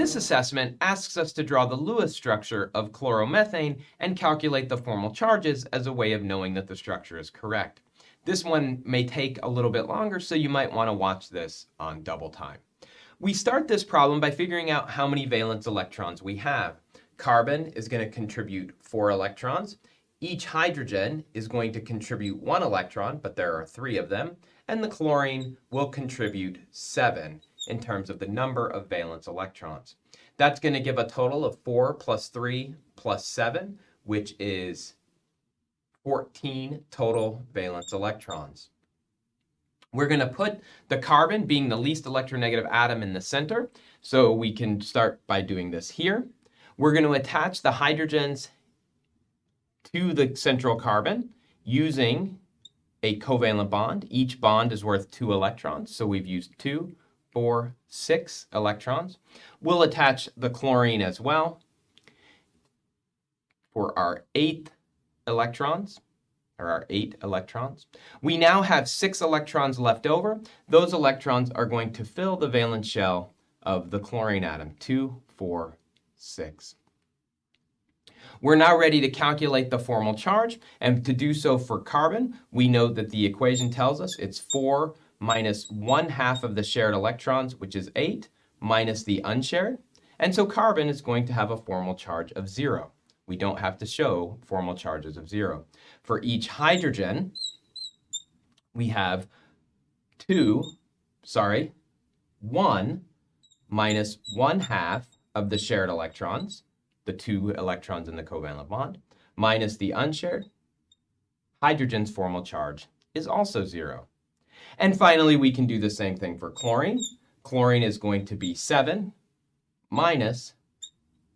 This assessment asks us to draw the Lewis structure of chloromethane and calculate the formal charges as a way of knowing that the structure is correct. This one may take a little bit longer, so you might want to watch this on double time. We start this problem by figuring out how many valence electrons we have. Carbon is going to contribute 4 electrons. Each hydrogen is going to contribute 1 electron, but there are 3 of them. And the chlorine will contribute 7 in terms of the number of valence electrons. That's going to give a total of 4 plus 3 plus 7, which is 14 total valence electrons. We're going to put the carbon, being the least electronegative atom, in the center, so we can start by doing this here. We're going to attach the hydrogens to the central carbon using a covalent bond. Each bond is worth 2 electrons, so we've used 2, 4, 6 electrons. We'll attach the chlorine as well for our 8 electrons. We now have 6 electrons left over. Those electrons are going to fill the valence shell of the chlorine atom, 2, 4, 6. We're now ready to calculate the formal charge, and to do so for carbon, we know that the equation tells us it's 4 minus 1/2 of the shared electrons, which is 8, minus the unshared, and so carbon is going to have a formal charge of 0. We don't have to show formal charges of 0. For each hydrogen, we have 1 minus 1/2 of the shared electrons, the 2 electrons in the covalent bond, minus the unshared. Hydrogen's formal charge is also 0. And finally, we can do the same thing for chlorine. Chlorine is going to be 7 minus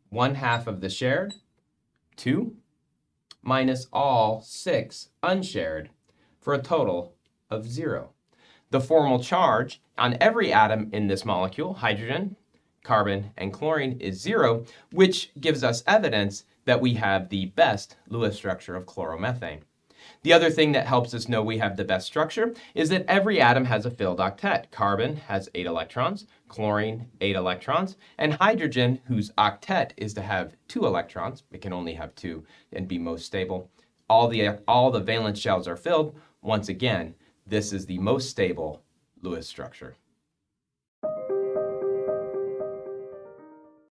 1/2 of the shared, 2, minus all 6 unshared, for a total of 0. The formal charge on every atom in this molecule, hydrogen, carbon, and chlorine, is 0, which gives us evidence that we have the best Lewis structure of chloromethane. The other thing that helps us know we have the best structure is that every atom has a filled octet. Carbon has 8 electrons, chlorine 8 electrons, and hydrogen, whose octet is to have 2 electrons, it can only have 2 and be most stable. All the valence shells are filled. Once again, this is the most stable Lewis structure.